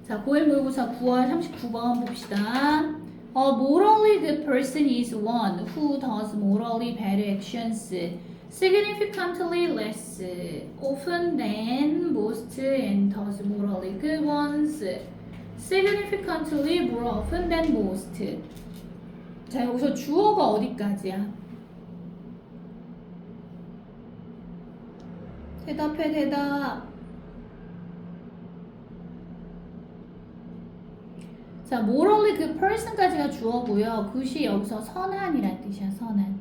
자, 고일 모의고사 9월 39번 봅시다. A morally good person is one who does morally bad actions significantly less often than most and does morally good ones significantly more often than most. 자, 여기서 주어가 어디까지야? 대답해, 대답. 자, morally good person까지가 주어고요. good이 여기서 선한이란 뜻이야, 선한.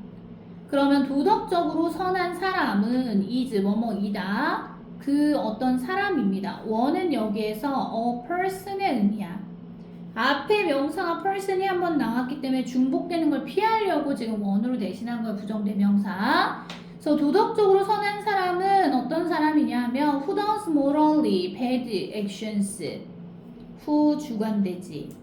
그러면 도덕적으로 선한 사람은 is 뭐뭐이다. 그 어떤 사람입니다. 원은 여기에서 a person의 의미야. 앞에 명사가 person이 한번 나왔기 때문에 중복되는 걸 피하려고 지금 원으로 대신한 거야, 부정대명사. 그래서 도덕적으로 선한 사람은 어떤 사람이냐 하면 who does morally bad actions 후 주관되지.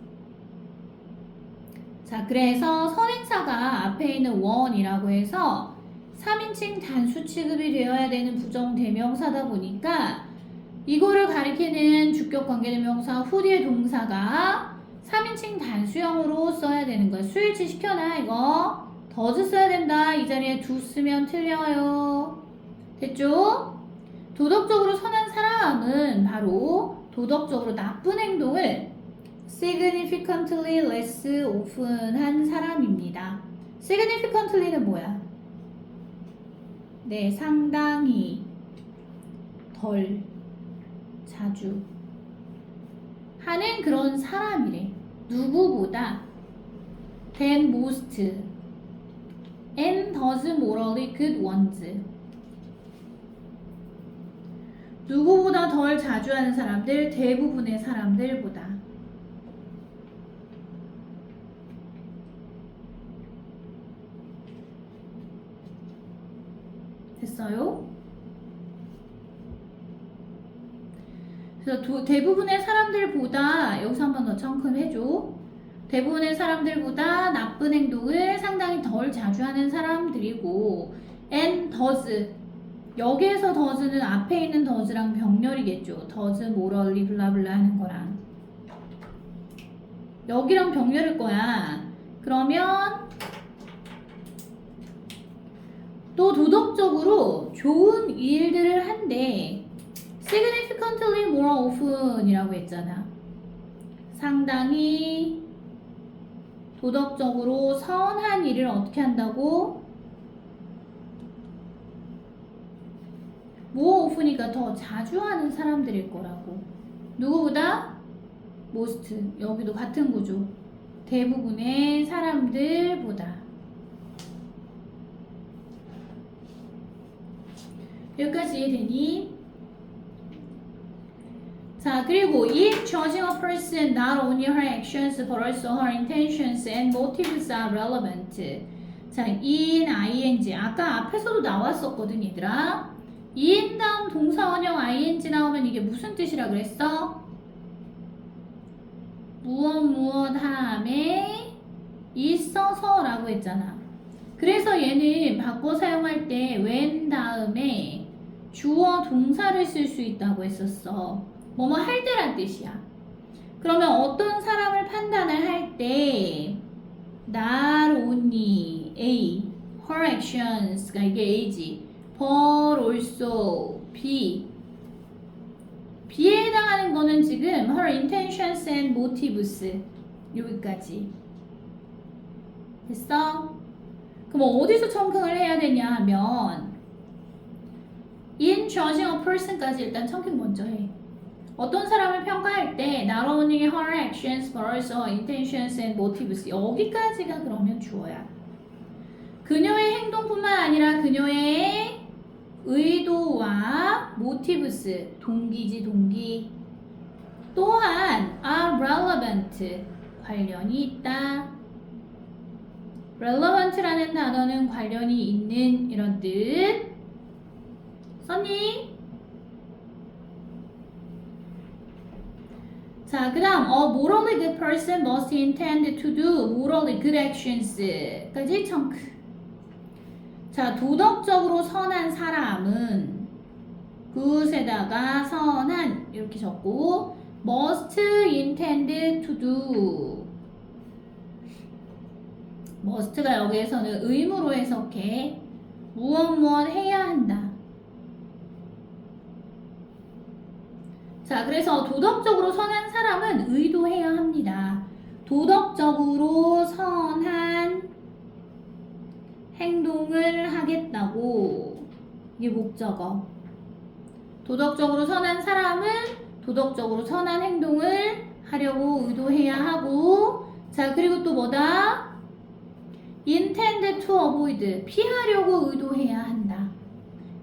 자, 그래서 선행사가 앞에 있는 원이라고 해서 3인칭 단수 취급이 되어야 되는 부정대명사다 보니까 이거를 가리키는 주격관계대명사 후 뒤에 동사가 3인칭 단수형으로 써야 되는 거야. 수일치 시켜놔, 이거. does 써야 된다. 이 자리에 do 쓰면 틀려요. 됐죠? 도덕적으로 선한 사람은 바로 도덕적으로 나쁜 행동을 significantly less often 한 사람입니다. significantly는 뭐야? 네, 상당히 덜 자주 하는 그런 사람이래. 누구보다 than most and does morally good ones. 누구보다 덜 자주 하는 사람들, 대부분의 사람들보다. 됐어요? 그래서 대부분의 사람들보다, 여기서 한 번 더 청큼해줘. 대부분의 사람들보다 나쁜 행동을 상당히 덜 자주 하는 사람들이고 and does 여기에서 does는 앞에 있는 does랑 병렬이겠죠. does morally 블라블라 하는 거랑 여기랑 병렬일 거야. 그러면 또 도덕적으로 좋은 일들을 한대. significantly more often 이라고 했잖아. 상당히 도덕적으로 선한 일을 어떻게 한다고? more often이니까 더 자주 하는 사람들일 거라고. 누구보다? most. 여기도 같은 구조. 대부분의 사람들보다. 여기까지 이해되니? 자, 그리고 if judging a person not only her actions but also her intentions and motives are relevant. 자, in, ing. 아까 앞에서도 나왔었거든, 얘들아. in 다음 동사원형 ing 나오면 이게 무슨 뜻이라 그랬어? 무엇 함에 있어서 라고 했잖아. 그래서 얘는 바꿔 사용할 때 when 다음에 주어 동사를 쓸 수 있다고 했었어. 뭐뭐 할 때란 뜻이야. 그러면 어떤 사람을 판단을 할 때 not only A, her actions가 이게 A지. but also B. B에 해당하는 거는 지금 her intentions and motives 여기까지. 됐어? 그럼 어디서 청킹을 해야 되냐 하면 in judging a person까지 일단 청킹 먼저 해. 어떤 사람을 평가할 때 not only her actions but also her intentions and motives 여기까지가 그러면 주어야. 그녀의 행동뿐만 아니라 그녀의 의도와 motives 동기지 동기 또한 are relevant 관련이 있다. relevant라는 단어는 관련이 있는 이런 뜻. 썼니? 자, 그 다음 a morally good person must intend to do morally good actions 까지 청크. 자, 도덕적으로 선한 사람은 good에다가 선한 이렇게 적고 must intend to do. must가 여기에서는 의무로 해석해. 무엇 해야 한다. 자, 그래서 도덕적으로 선한 사람은 의도해야 합니다. 도덕적으로 선한 행동을 하겠다고. 이게 목적어. 도덕적으로 선한 사람은 도덕적으로 선한 행동을 하려고 의도해야 하고, 자, 그리고 또 뭐다? intend to avoid. 피하려고 의도해야 한다.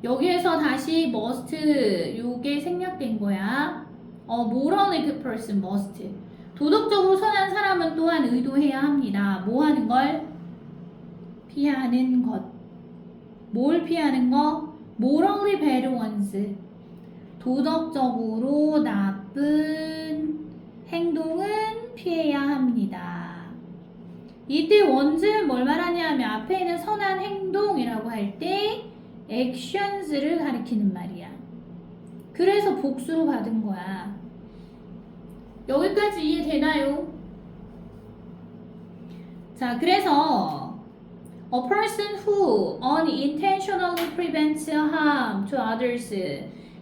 여기에서 다시 must 요게 생략된 거야. morally good person must. 도덕적으로 선한 사람은 또한 의도해야 합니다. 뭐 하는 걸? 피하는 것. 뭘 피하는 거? morally bad ones. 도덕적으로 나쁜 행동은 피해야 합니다. 이때 원즈는 뭘 말하냐면 앞에 있는 선한 행동이라고 할 때 actions를 가리키는 말이야. 그래서 복수로 받은 거야. 여기까지 이해되나요? 자, 그래서 a person who unintentionally prevents harm to others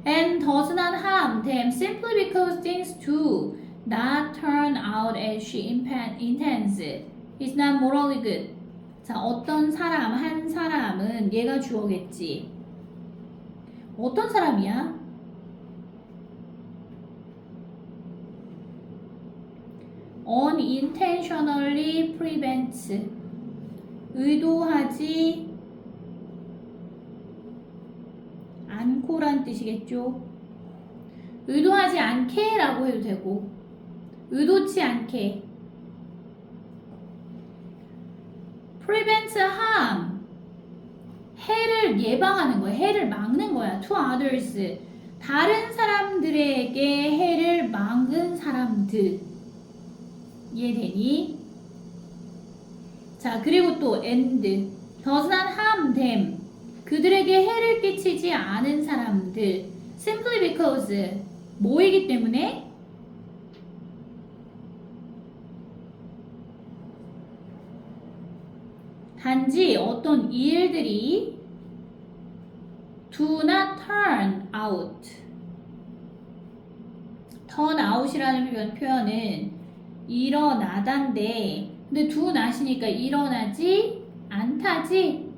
and does not harm them simply because things do not turn out as she intends is not morally good. 자, 어떤 사람, 한 사람은 얘가 주어겠지. 어떤 사람이야? unintentionally prevents. 의도하지 않고란 뜻이겠죠. 의도하지 않게 라고 해도 되고, 의도치 않게. prevent harm. 해를 예방하는 거야. 해를 막는 거야. to others. 다른 사람들에게 해를 막은 사람들. 이해되니? 자, 그리고 또 and. does not harm them. 그들에게 해를 끼치지 않은 사람들. simply because. 뭐이기 때문에? 단지 어떤 일들이 do not turn out. turn out이라는 표현은 일어나단데, 근데 do not이니까 일어나지 않다지.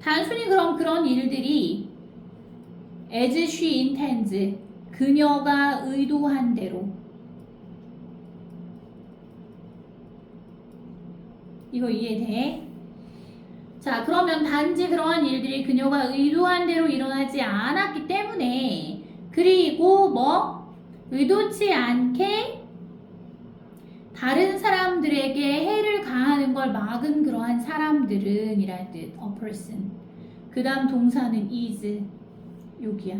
단순히 그럼 그런 일들이 as she intends. 그녀가 의도한 대로. 이거 이해돼? 자, 그러면 단지 그러한 일들이 그녀가 의도한 대로 일어나지 않았기 때문에, 그리고 뭐 의도치 않게 다른 사람들에게 해를 가하는 걸 막은 그러한 사람들은 이랄 뜻, a person. 그 다음 동사는 is. 여기야.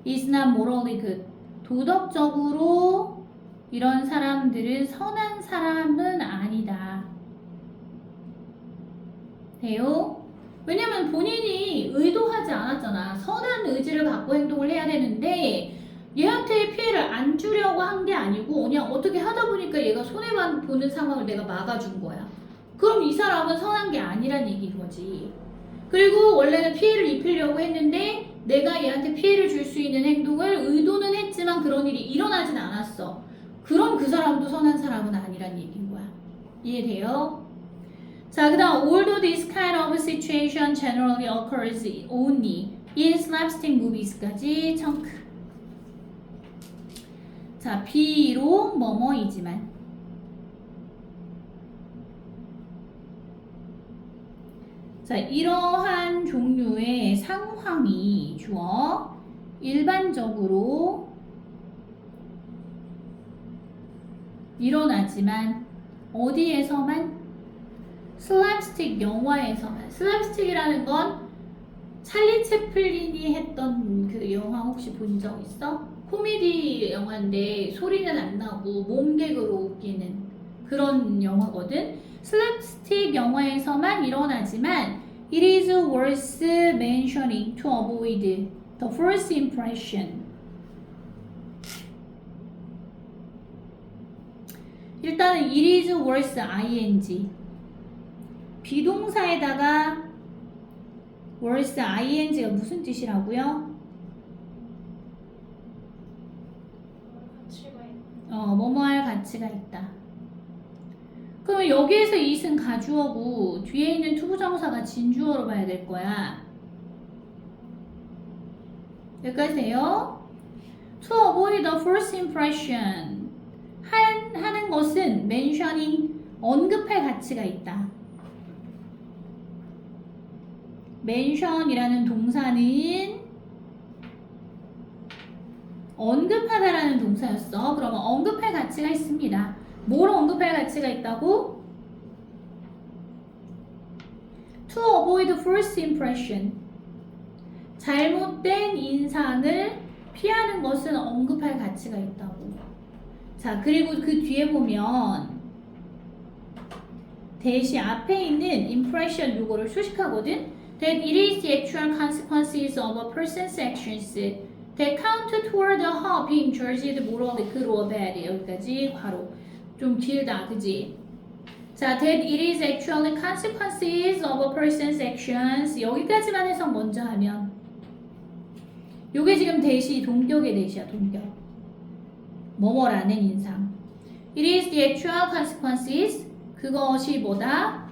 is not morally good. 도덕적으로 이런 사람들은 선한 사람은 아니다. 돼요? 왜냐면 본인이 의도하지 않았잖아. 선한 의지를 갖고 행동을 해야 되는데 얘한테 피해를 안 주려고 한 게 아니고 그냥 어떻게 하다 보니까 얘가 손해만 보는 상황을 내가 막아준 거야. 그럼 이 사람은 선한 게 아니란 얘기인 거지. 그리고 원래는 피해를 입히려고 했는데 내가 얘한테 피해를 줄 수 있는 행동을 의도는 했지만 그런 일이 일어나진 않았어. 그럼 그 사람도 선한 사람은 아니란 얘기인 거야. 이해돼요? 자, 그 다음 although this kind of situation generally occurs only in slapstick movies까지 청크. 자, 비록 뭐뭐이지만. 자, 이러한 종류의 상황이 주어 일반적으로 일어나지만 어디에서만? 슬랩스틱 영화에서만. 슬랩스틱이라는 건 찰리 채플린이 했던 그 영화 혹시 본 적 있어? 코미디 영화인데 소리는 안 나고 몸개그로 웃기는 그런 영화거든. 슬랩스틱 영화에서만 일어나지만 it is worth mentioning to avoid the first impression. 일단은 it is worse ing. 비동사에다가 worse ing가 무슨 뜻이라고요? 뭐뭐할 가치가 있다. 그러면 여기에서 it은 가주어고 뒤에 있는 투부정사가 진주어로 봐야 될 거야. 여기까지 돼요? To avoid the first impression. 하는 것은 mentioning, 언급할 가치가 있다. mention이라는 동사는 언급하다라는 동사였어. 그러면 언급할 가치가 있습니다. 뭘 언급할 가치가 있다고? To avoid first impression. 잘못된 인상을 피하는 것은 언급할 가치가 있다고. 자, 그리고 그 뒤에 보면 대시 앞에 있는 impression 요거를 수식하거든. That it is the actual consequences of a person's actions that count toward the harm being judged morally good or bad. 여기까지 괄호. 좀 길다, 그지? 자, that it is actually consequences of a person's actions. 여기까지만 해석 먼저 하면 요게 지금 대시, 동격의 대시야, 동격. 뭐뭐라는 인상. It is the actual consequences. 그것이 뭐다?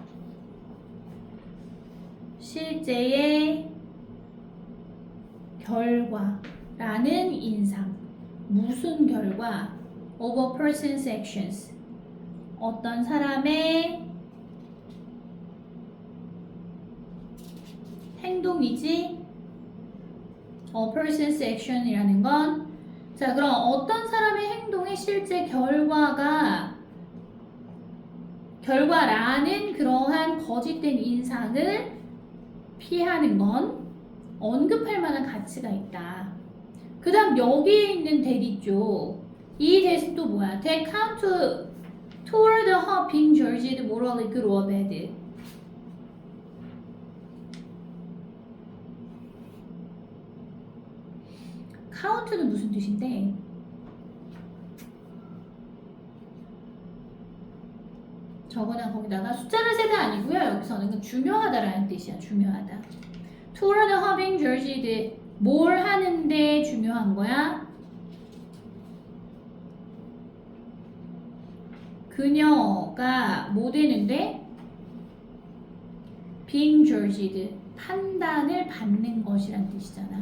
실제의 결과라는 인상. 무슨 결과? Of a person's actions. 어떤 사람의 행동이지? A person's action이라는 건 자, 그럼 어떤 사람의 행동의 실제 결과라는 그러한 거짓된 인상을 피하는 건 언급할 만한 가치가 있다. 그 다음 여기에 있는 that 있죠. 이 that은 또 뭐야? That count toward the harm being judged morally good or bad. count는 무슨 뜻인데? 저거나 거기다가 숫자를 세다 아니고요. 여기서는 그 중요하다라는 뜻이야. 중요하다. toward the harm being judged. 뭘 하는데 중요한 거야? 그녀가 뭐 되는데? being judged. 판단을 받는 것이란 뜻이잖아.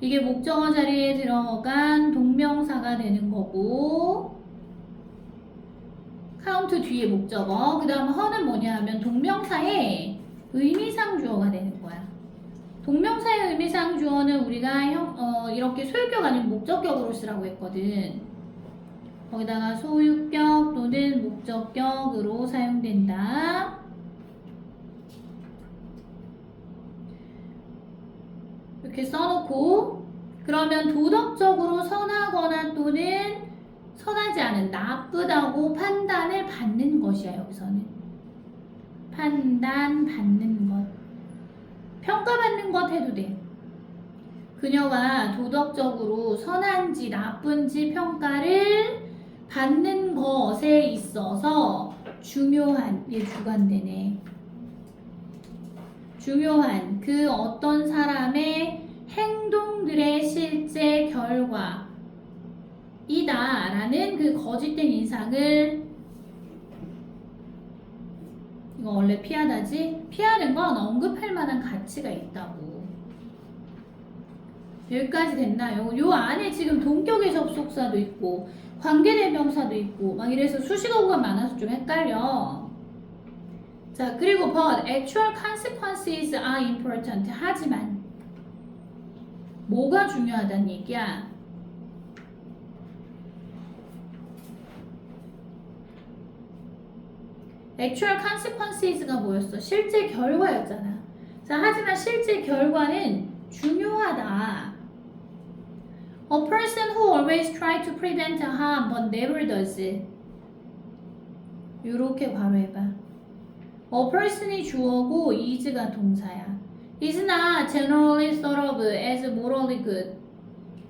이게 목적어 자리에 들어간 동명사가 되는 거고 count 뒤에 목적어 그 다음 her는 뭐냐 하면 동명사의 의미상 주어가 되는 거야. 동명사의 의미상 주어는 우리가 이렇게 소유격 아니면 목적격으로 쓰라고 했거든. 거기다가 소유격 또는 목적격으로 사용된다. 이렇게 써놓고 그러면 도덕적으로 선하거나 또는 선하지 않은 나쁘다고 판단을 받는 것이야. 여기서는 판단받는 것 평가받는 것 해도 돼. 그녀가 도덕적으로 선한지 나쁜지 평가를 받는 것에 있어서 중요한 얘 주관되네. 중요한 그 어떤 사람의 행동들의 실제 결과이다라는 그 거짓된 인상을 이거 원래 피하다지? 피하는 건 언급할 만한 가치가 있다고. 여기까지 됐나요? 요 안에 지금 동격의 접속사도 있고 관계대명사도 있고 막 이래서 수식어구가 많아서 좀 헷갈려. 자, 그리고 but actual consequences are important. 하지만 뭐가 중요하다는 얘기야? actual consequences가 뭐였어? 실제 결과였잖아. 자, 하지만 실제 결과는 중요하다. A person who always tries to prevent harm but never does. 요렇게 괄호해봐. A person이 주어고 is가 동사야. is not generally thought of as morally good.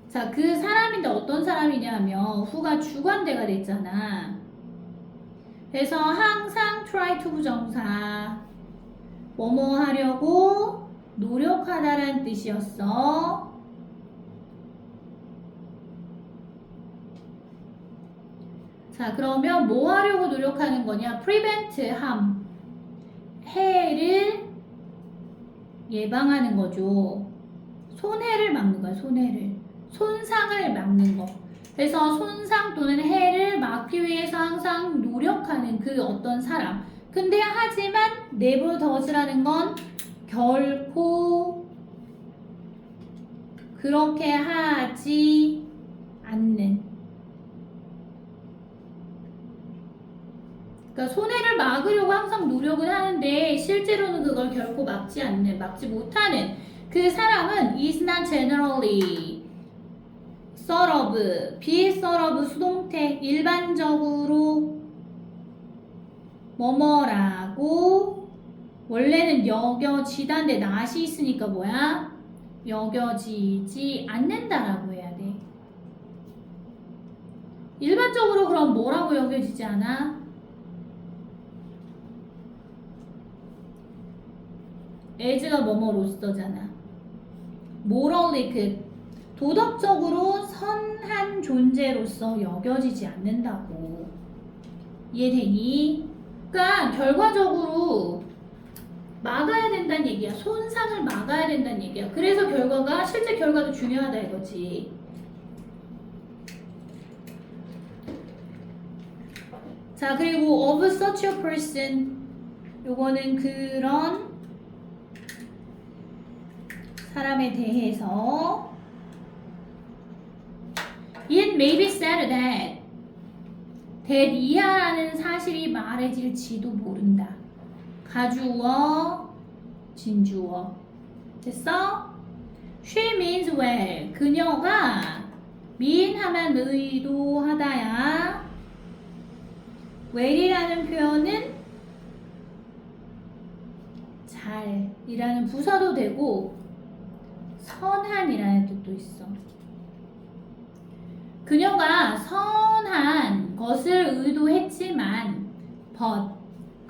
자, 그 사람인데 어떤 사람이냐 하면 who가 주관대가 됐잖아. 그래서 항상 try to 부정사. 뭐뭐 하려고 노력하다라는 뜻이었어. 자, 그러면 뭐 하려고 노력하는 거냐? prevent harm. 해를 예방하는 거죠. 손해를 막는 거야, 손해를. 손상을 막는 거. 그래서 손상 또는 해를 막기 위해서 항상 노력하는 그 어떤 사람. 근데 하지만 never does라는 건 결코 그렇게 하지 않는. 그러니까 손해를 막으려고 항상 노력은 하는데 실제로는 그걸 결코 막지 않는, 막지 못하는 그 사람은 is not generally sort of, be sort of 수동태 일반적으로 뭐뭐라고 원래는 여겨지다인데 not이 있으니까 뭐야? 여겨지지 않는다라고 해야 돼. 일반적으로 그럼 뭐라고 여겨지지 않아? as가 뭐뭐로서잖아. morally 그 도덕적으로 선한 존재로서 여겨지지 않는다고. 이해되니? 그러니까 결과적으로 막아야 된다는 얘기야. 손상을 막아야 된다는 얘기야. 그래서 결과가 실제 결과도 중요하다 이거지. 자, 그리고 of such a person 요거는 그런 사람에 대해서 It may be said that 이하라는 사실이 말해질지도 모른다. 가주어, 진주어. 됐어? She means well. 그녀가 mean 하면 의도하다야. well이라는 표현은 잘이라는 부사도 되고 선한이라는 뜻도 있어. 그녀가 선한 것을 의도했지만 but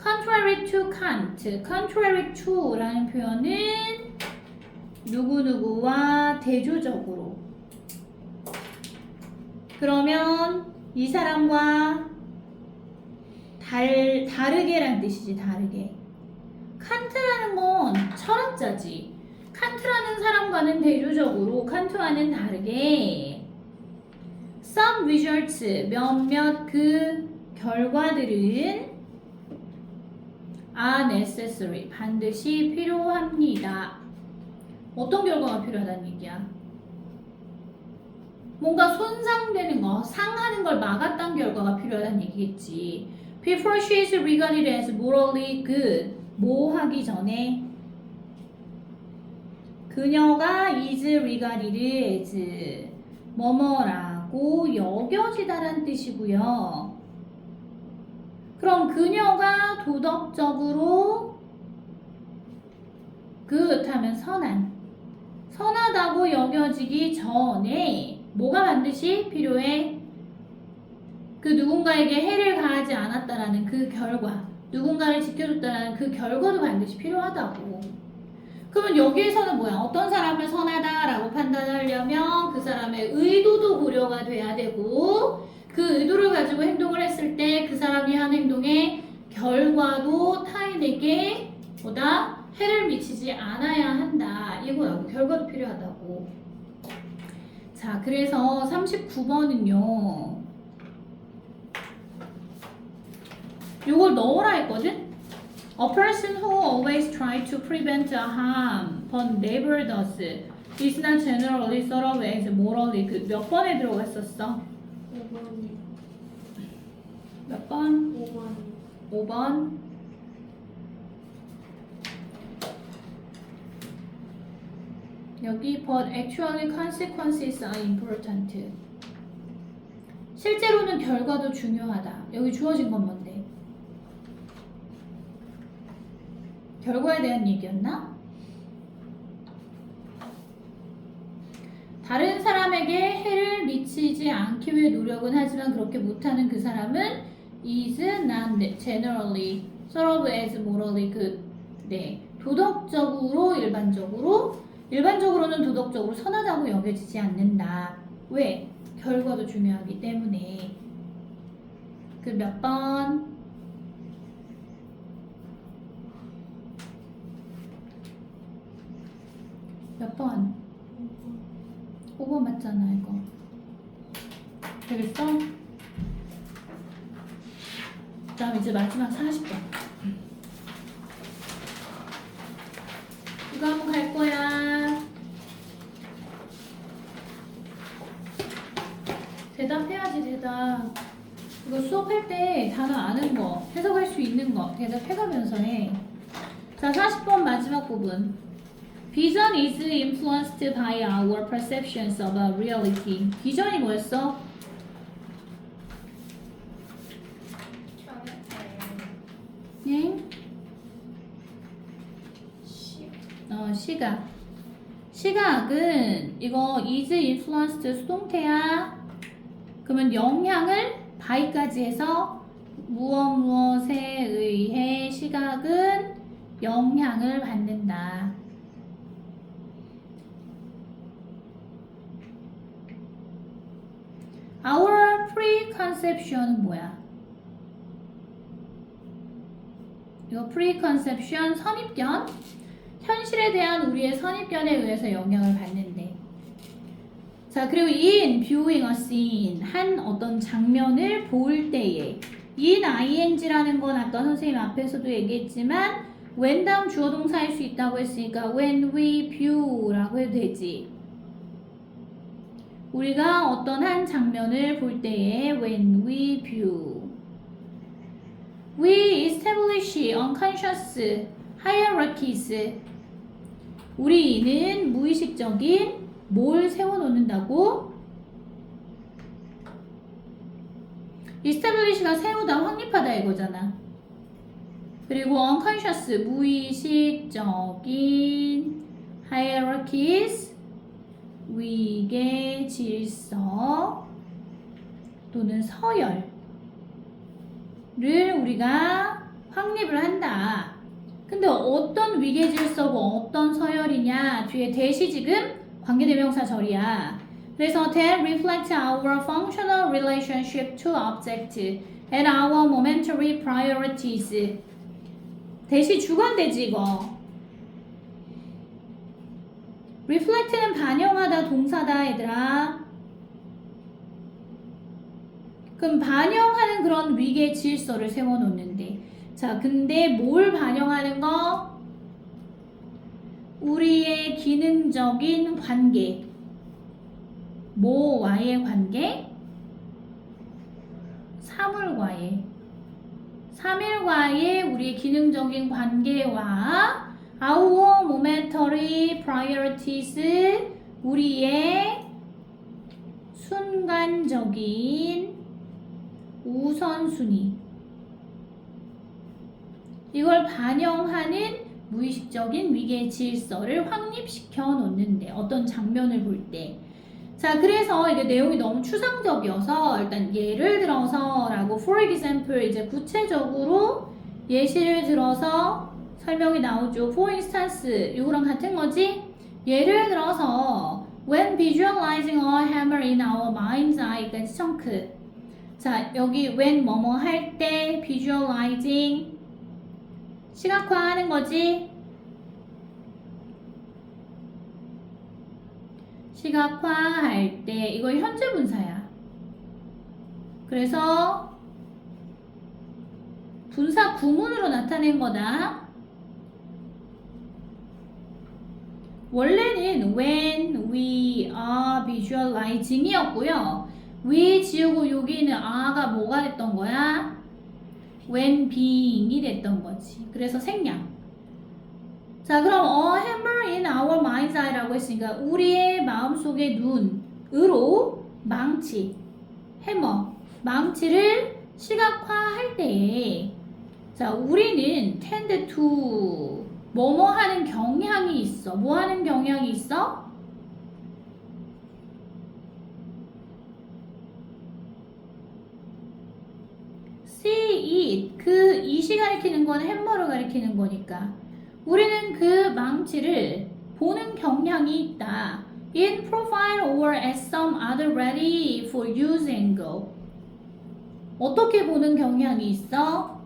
contrary to can't, contrary to라는 표현은 누구누구와 대조적으로. 그러면 이 사람과 다르게란 뜻이지. 다르게. 칸트라는 건 철학자지. 칸트라는 사람과는 대조적으로, 칸트와는 다르게 some results, 몇몇 그 결과들은 are necessary, 반드시 필요합니다. 어떤 결과가 필요하다는 얘기야? 뭔가 손상되는 거, 상하는 걸 막았던 결과가 필요하다는 얘기겠지. Before she is regarded as morally good, 뭐 하기 전에 그녀가 is regarded as 뭐뭐라고 여겨지다란 뜻이고요. 그럼 그녀가 도덕적으로 good 하면 선하다고 여겨지기 전에 뭐가 반드시 필요해? 그 누군가에게 해를 가하지 않았다라는 그 결과, 누군가를 지켜줬다라는 그 결과도 반드시 필요하다고. 그러면 여기에서는 뭐야? 어떤 사람을 선하다라고 판단하려면 그 사람의 의도도 고려가 돼야 되고, 그 의도를 가지고 행동을 했을 때 그 사람이 한 행동의 결과도 타인에게 보다 해를 미치지 않아야 한다. 이거라고. 결과도 필요하다고. 자, 그래서 39번은요. 요걸 넣으라 했거든? A person who always tries to prevent a harm but never does is not generally thought of as morally good. 몇 번에 들어갔었어? 5번이요. 몇 번? 5번이요. 5번. 여기 but actually consequences are important. 실제로는 결과도 중요하다. 여기 주어진 건 뭔데? 결과에 대한 얘기였나? 다른 사람에게 해를 미치지 않기 위해 노력은 하지만 그렇게 못하는 그 사람은 is not generally thought of as morally good. 네, 도덕적으로 일반적으로는 도덕적으로 선하다고 여겨지지 않는다. 왜? 결과도 중요하기 때문에. 그 몇 번? 몇 번? 5번 맞잖아, 이거. 되겠어? 그 다음 이제 마지막 40번. 이거 한번 갈 거야. 대답해야지, 대답. 이거 수업할 때 단어 아는 거, 해석할 수 있는 거 대답해가면서 해. 자, 40번 마지막 부분. Vision is influenced by our perceptions of a reality. 비전이 뭐였어? 응? 시각. 시각은 이거 is influenced 수동태야. 그러면 영향을 by까지 해서 무엇에 의해 시각은 영향을 받는다. Our preconception은 뭐야? 이거 preconception 선입견? 현실에 대한 우리의 선입견에 의해서 영향을 받는데. 자, 그리고 in viewing a scene, 한 어떤 장면을 볼 때에 in ing라는 건 아까 선생님 앞에서도 얘기했지만 when 다음 주어 동사일 수 있다고 했으니까 when we view라고 해도 되지. 우리가 어떤 한 장면을 볼 때에 when we view, we establish unconscious hierarchies. 우리는 무의식적인 뭘 세워놓는다고? establish가 세우다, 확립하다 이거잖아. 그리고 unconscious, 무의식적인 hierarchies, 위계 질서 또는 서열을 우리가 확립을 한다. 근데 어떤 위계 질서고 어떤 서열이냐? 뒤에 대시 지금 관계대명사 절이야. 그래서 that reflect our functional relationship to object and our momentary priorities. 대시 주관대지 이거. reflect는 반영하다 동사다 얘들아. 그럼 반영하는 그런 위계 질서를 세워놓는데, 자 근데 뭘 반영하는 거? 우리의 기능적인 관계. 뭐와의 관계? 사물과의 우리의 기능적인 관계와 our momentary priorities, 우리의 순간적인 우선순위. 이걸 반영하는 무의식적인 위계 질서를 확립시켜 놓는데, 어떤 장면을 볼 때. 자, 그래서 이게 내용이 너무 추상적이어서 일단 예를 들어서라고 for example 이제 구체적으로 예시를 들어서 설명이 나오죠. For instance, 이거랑 같은 거지? 예를 들어서 when visualizing a hammer in our mind's eye까지 청크. 자, 여기 when 뭐뭐 할 때 visualizing 시각화하는 거지? 시각화할 때 이거 현재 분사야. 그래서 분사 구문으로 나타낸 거다. 원래는 when we are visualizing 이었고요. we 지우고 여기는 are가 뭐가 됐던 거야? when being이 됐던 거지. 그래서 생략. 자, 그럼 a hammer in our mind's eye라고 했으니까 우리의 마음속의 눈으로 망치, 해머, 망치를 시각화할 때에, 자, 우리는 tend to 뭐뭐 하는 경향이 있어. 뭐 하는 경향이 있어? see it. 그 it이 가리키는 건 햄버를 가리키는 거니까 우리는 그 망치를 보는 경향이 있다. In profile or at some other ready for use angle. 어떻게 보는 경향이 있어?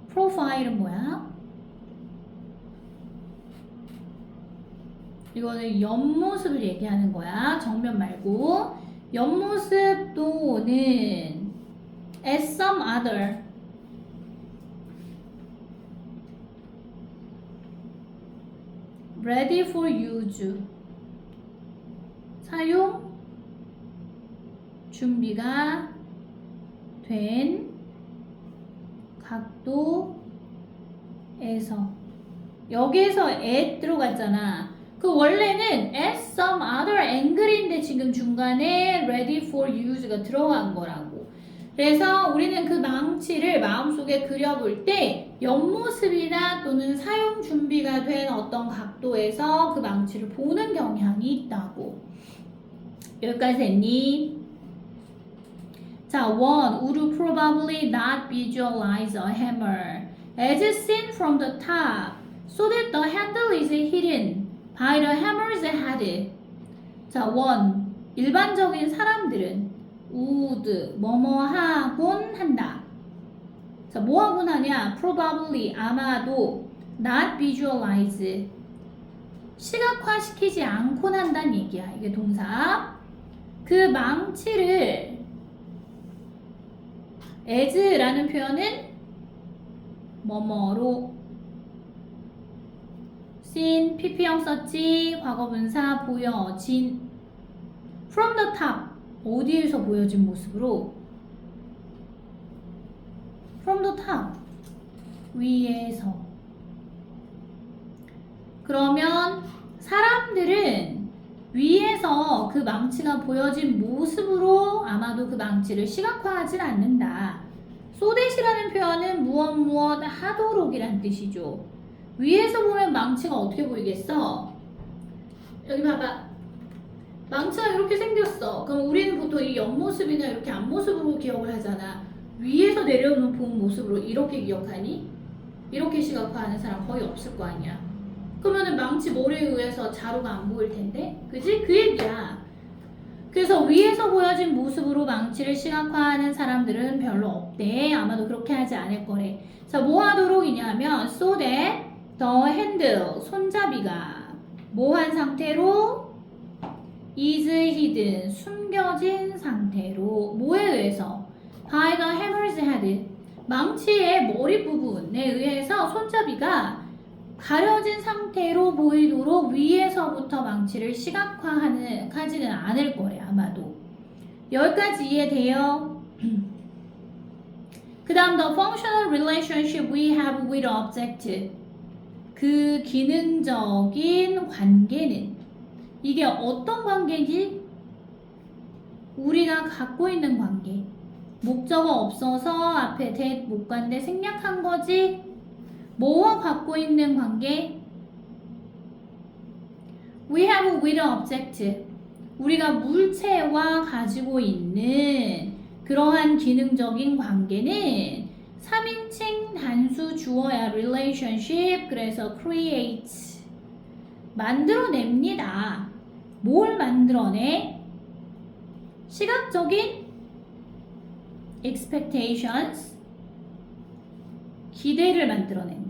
프로파일은 뭐야? 이거는 옆모습을 얘기하는 거야. 정면 말고. 옆모습 또는 at some other ready for use. 사용 준비가 된 각도에서 여기에서 at 들어갔잖아. 그 원래는 at some other angle인데 지금 중간에 ready for use가 들어간 거라고. 그래서 우리는 그 망치를 마음속에 그려볼 때 옆모습이나 또는 사용 준비가 된 어떤 각도에서 그 망치를 보는 경향이 있다고. 여기까지 됐니? 자, 1. Would probably not visualize a hammer as seen from the top so that the handle is hidden by the hammer's head. 자, 1. 일반적인 사람들은 would 뭐뭐 하곤 한다. 자, 뭐 하곤 하냐? Probably 아마도 not visualize 시각화시키지 않곤 한다는 얘기야. 이게 동사. 그 망치를 as라는 표현은 뭐뭐로 seen, pp형 썼지, 과거분사 보여진 from the top 어디에서 보여진 모습으로 from the top 위에서. 그러면 사람들은 위에서 그 망치가 보여진 모습으로 아마도 그 망치를 시각화하진 않는다. 소댓이라는 표현은 무엇 하도록이란 뜻이죠. 위에서 보면 망치가 어떻게 보이겠어? 여기 봐봐. 망치가 이렇게 생겼어. 그럼 우리는 보통 이 옆모습이나 이렇게 앞모습으로 기억을 하잖아. 위에서 내려오는 본 모습으로 이렇게 기억하니? 이렇게 시각화하는 사람 거의 없을 거 아니야. 그러면은 망치 머리에 의해서 자루가 안 보일 텐데, 그지? 그 얘기야. 그래서 위에서 보여진 모습으로 망치를 시각화하는 사람들은 별로 없대. 아마도 그렇게 하지 않을 거래. 자, 뭐 하도록이냐면 so that the handle 손잡이가 뭐한 상태로 is hidden 숨겨진 상태로 뭐에 의해서 by the hammer's head 망치의 머리 부분에 의해서 손잡이가 가려진 상태로 보이도록 위에서부터 망치를 시각화하지는 않을 거래 아마도. 여기까지 이해돼요? 그 다음 the functional relationship we have with object 그 기능적인 관계는 이게 어떤 관계지? 우리가 갖고 있는 관계. 목적어 없어서 앞에 that 못 간데 생략한 거지? 뭐와 갖고 있는 관계? We have with object. 우리가 물체와 가지고 있는 그러한 기능적인 관계는 3인칭 단수 주어야 relationship. 그래서 create. 만들어냅니다. 뭘 만들어내? 시각적인 expectations. 기대를 만들어낸대.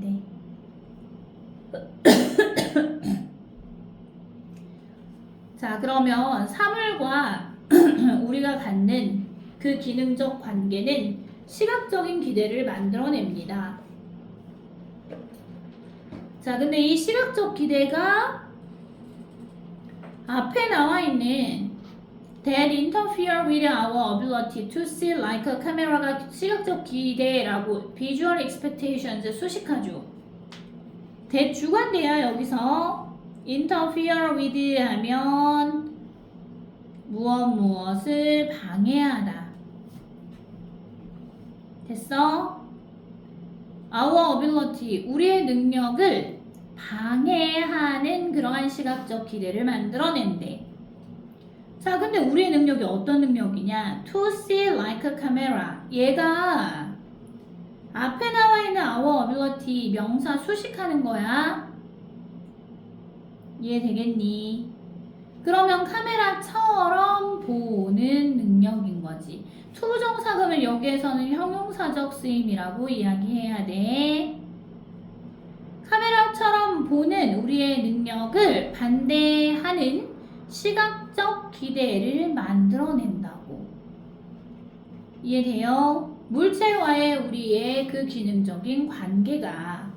자, 그러면 사물과 우리가 갖는 그 기능적 관계는 시각적인 기대를 만들어냅니다. 자, 근데 이 시각적 기대가 앞에 나와 있는 that interfere with our ability to see like a camera가 시각적 기대라고 visual expectations 수식하죠. 대주관대야 여기서 interfere with 하면 무엇을 방해하다. 됐어? our ability 우리의 능력을 방해하는 그러한 시각적 기대를 만들어낸대. 자, 근데 우리의 능력이 어떤 능력이냐? To see like a camera. 얘가 앞에 나와 있는 our ability 명사 수식하는 거야. 이해되겠니? 그러면 카메라처럼 보는 능력인 거지. 투부정사금을 여기에서는 형용사적 쓰임이라고 이야기해야 돼. 카메라처럼 보는 우리의 능력을 반대하는 시각적 기대를 만들어낸다고. 이해돼요? 물체와의 우리의 그 기능적인 관계가.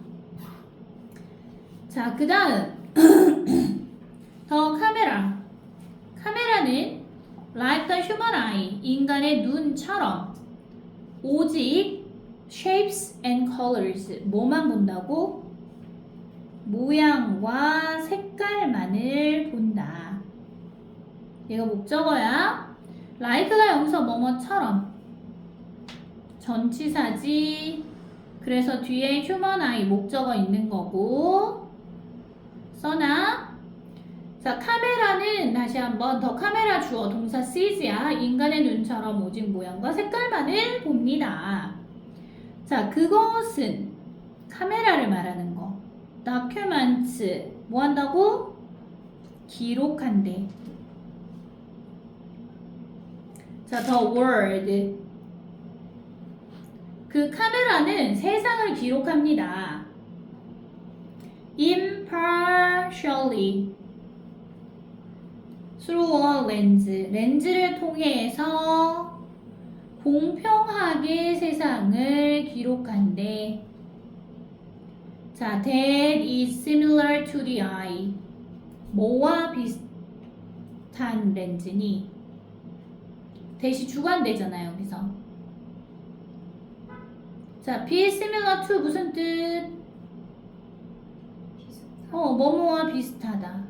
자, 그 다음 더 카메라. 카메라는 like the human eye, 인간의 눈처럼 오직 shapes and colors, 뭐만 본다고? 모양과 색깔만을 본다. 얘가 목적어야. like가 여기서 뭐뭐처럼 전치사지. 그래서 뒤에 human eye 목적어 있는 거고. 써놔. 자, 카메라는 다시 한번 더 카메라 주어 동사 sees야. 인간의 눈처럼 오직 모양과 색깔만을 봅니다. 자, 그것은 카메라를 말하는 거. documents 뭐 한다고? 기록한대. 자, the world. 그 카메라는 세상을 기록합니다. impartially through a lens. 렌즈를 통해서 공평하게 세상을 기록한대. 자, that is similar to the eye. 뭐와 비슷한 렌즈니? 대시 주관되잖아요, 여기서. 자, be similar to 무슨 뜻? 뭐뭐와 비슷하다.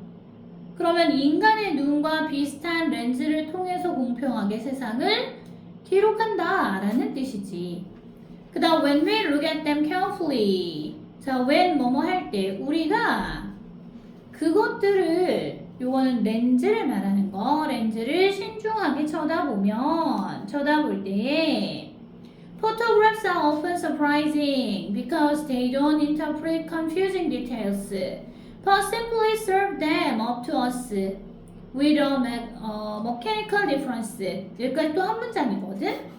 그러면 인간의 눈과 비슷한 렌즈를 통해서 공평하게 세상을 기록한다 라는 뜻이지. 그 다음 when we look at them carefully. 자, when 뭐뭐 할 때 우리가 그것들을, 요거는 렌즈를 말하는 거, 렌즈를 신중하게 쳐다볼 때 photographs are often surprising because they don't interpret confusing details but simply serve them up to us with a mechanical difference. 여기까지 또 한 문장이거든?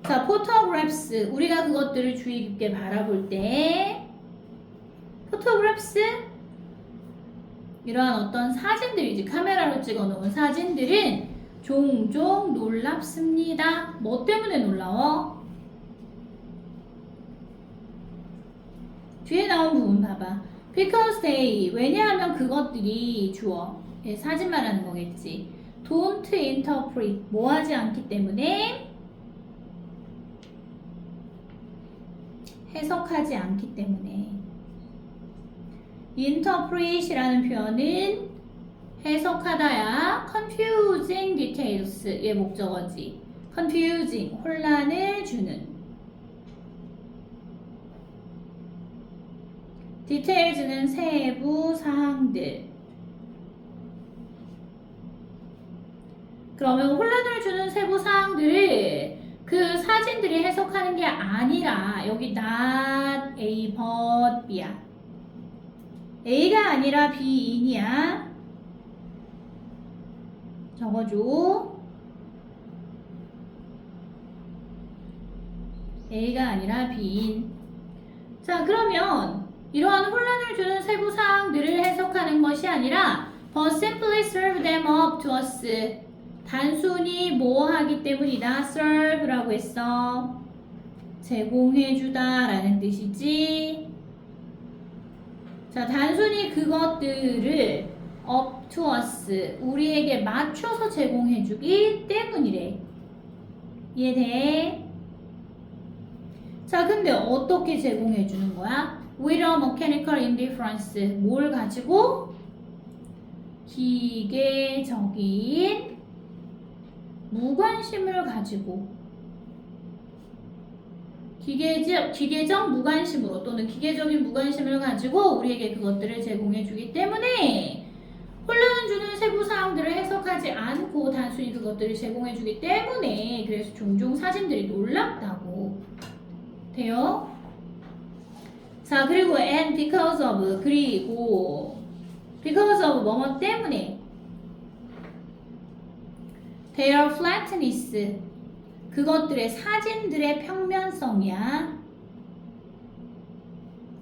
자, photographs. 우리가 그것들을 주의 깊게 바라볼 때 photographs 이러한 어떤 사진들이지. 카메라로 찍어 놓은 사진들은 종종 놀랍습니다. 뭐 때문에 놀라워? 뒤에 나온 부분 봐봐. Because they. 왜냐하면 그것들이 주어. 사진 말하는 거겠지. Don't interpret. 뭐 하지 않기 때문에? 해석하지 않기 때문에. interpret이라는 표현은 해석하다야. confusing details. 얘 목적어지. confusing. 혼란을 주는. details는 세부 사항들. 그러면 혼란을 주는 세부 사항들을 그 사진들이 해석하는 게 아니라 여기 not A but B야. A가 아니라 B인이야. 적어줘. A가 아니라 B인. 자, 그러면 이러한 혼란을 주는 세부 사항들을 해석하는 것이 아니라 but simply serve them up to us. 단순히 뭐 하기 때문이다. serve라고 했어. 제공해주다 라는 뜻이지. 자, 단순히 그것들을 up to us. 우리에게 맞춰서 제공해주기 때문이래. 이해돼? 자, 근데 어떻게 제공해주는 거야? With a mechanical indifference. 뭘 가지고? 기계적인 무관심을 가지고. 기계적 무관심으로 또는 기계적인 무관심을 가지고 우리에게 그것들을 제공해 주기 때문에 혼란을 주는 세부 사항 사항들을 해석하지 않고 단순히 그것들을 제공해주기 때문에 그래서 종종 사진들이 놀랍다고 돼요. 자, 그리고 and because of 그리고 because of 뭐뭐 때문에 their flatness 그것들의 사진들의 평면성이야.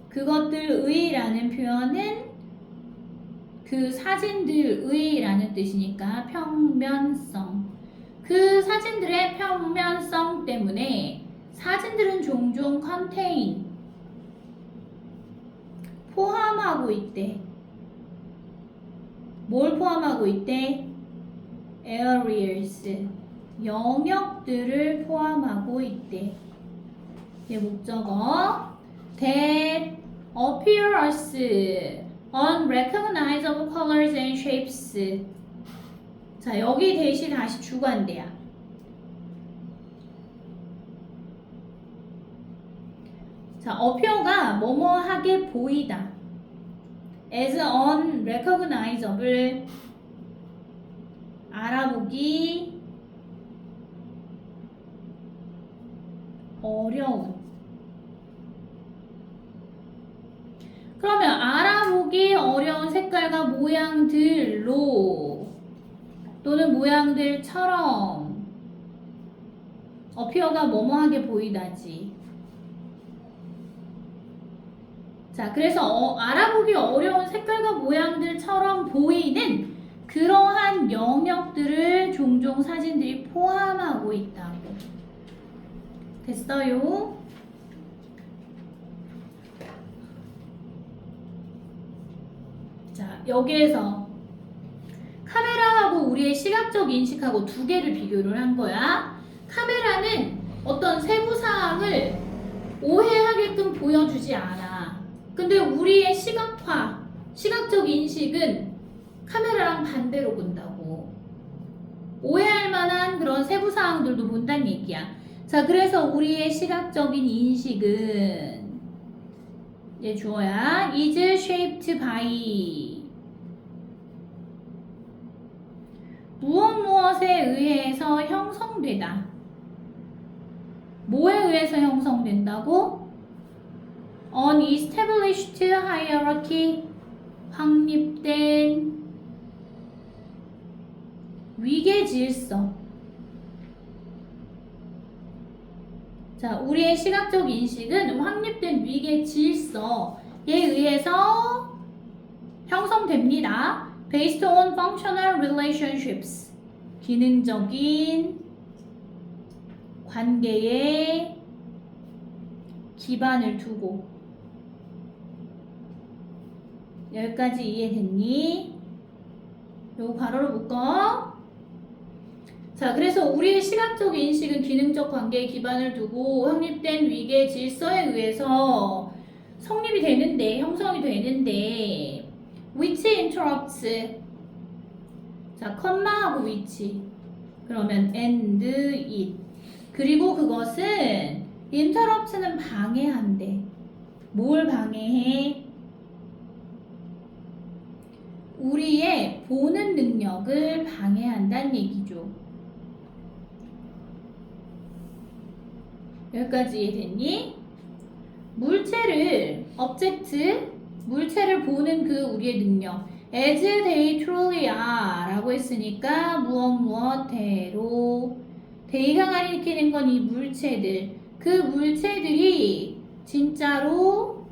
그것들의라는 표현은 그 사진들의라는 뜻이니까 평면성. 그 사진들의 평면성 때문에 사진들은 종종 contain 포함하고 있대. 뭘 포함하고 있대? areas 영역들을 포함하고 있대. 얘 목적어 that appear as unrecognizable colors and shapes. 자, 여기 대시 다시 주관대야. 자, appear가 뭐뭐하게 보이다. as unrecognizable 알아보기 어려운. 그러면 알아보기 어려운 색깔과 모양들로 또는 모양들처럼 appear가 뭐뭐하게 보이다지. 자, 그래서 알아보기 어려운 색깔과 모양들처럼 보이는 그러한 영역들을 종종 사진들이 포함하고 있다고. 됐어요? 자, 여기에서 카메라하고 우리의 시각적 인식하고 두 개를 비교를 한 거야. 카메라는 어떤 세부사항을 오해하게끔 보여주지 않아. 근데 우리의 시각적 인식은 카메라랑 반대로 본다고. 오해할 만한 그런 세부사항들도 본다는 얘기야. 자, 그래서 우리의 시각적인 인식은 얘 주어야 is shaped by 무엇에 의해서 형성되다. 뭐에 의해서 형성된다고? unestablished hierarchy 확립된 위계 질서. 자, 우리의 시각적 인식은 확립된 위계 질서에 의해서 형성됩니다. Based on functional relationships. 기능적인 관계에 기반을 두고. 여기까지 이해됐니? 요거 괄호로 묶어. 자, 그래서 우리의 시각적 인식은 기능적 관계에 기반을 두고 확립된 위계 질서에 의해서 성립이 되는데, 형성이 되는데, which interrupts. 자, 컴마하고 which. 그러면 and it. 그리고 그것은 interrupts는 방해한대. 뭘 방해해? 우리의 보는 능력을 방해한다는 얘기죠. 여기까지 이해됐니? 물체를 물체를 보는 그 우리의 능력 as they truly are 라고 했으니까 무엇대로 they가 가리키는 건 이 물체들. 그 물체들이 진짜로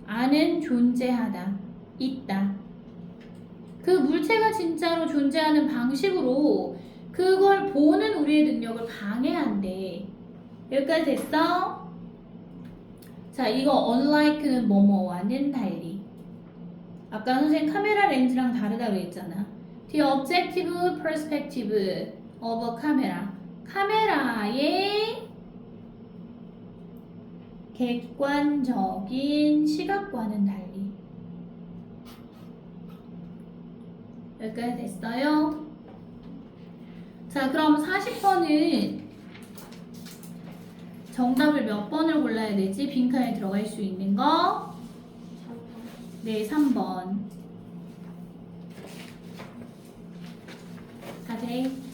아는 존재하다. 있다. 그 물체가 진짜로 존재하는 방식으로 그걸 보는 우리의 능력을 방해한대. 여기까지 됐어? 자, 이거 unlike는 뭐뭐와는 달리. 아까 선생님 카메라 렌즈랑 다르다고 했잖아. The objective perspective of a camera. 카메라의 객관적인 시각과는 달리. 여기까지 됐어요? 자, 그럼 40번은 정답을 몇 번을 골라야 되지? 빈칸에 들어갈 수 있는 거? 네, 3번. 오케이.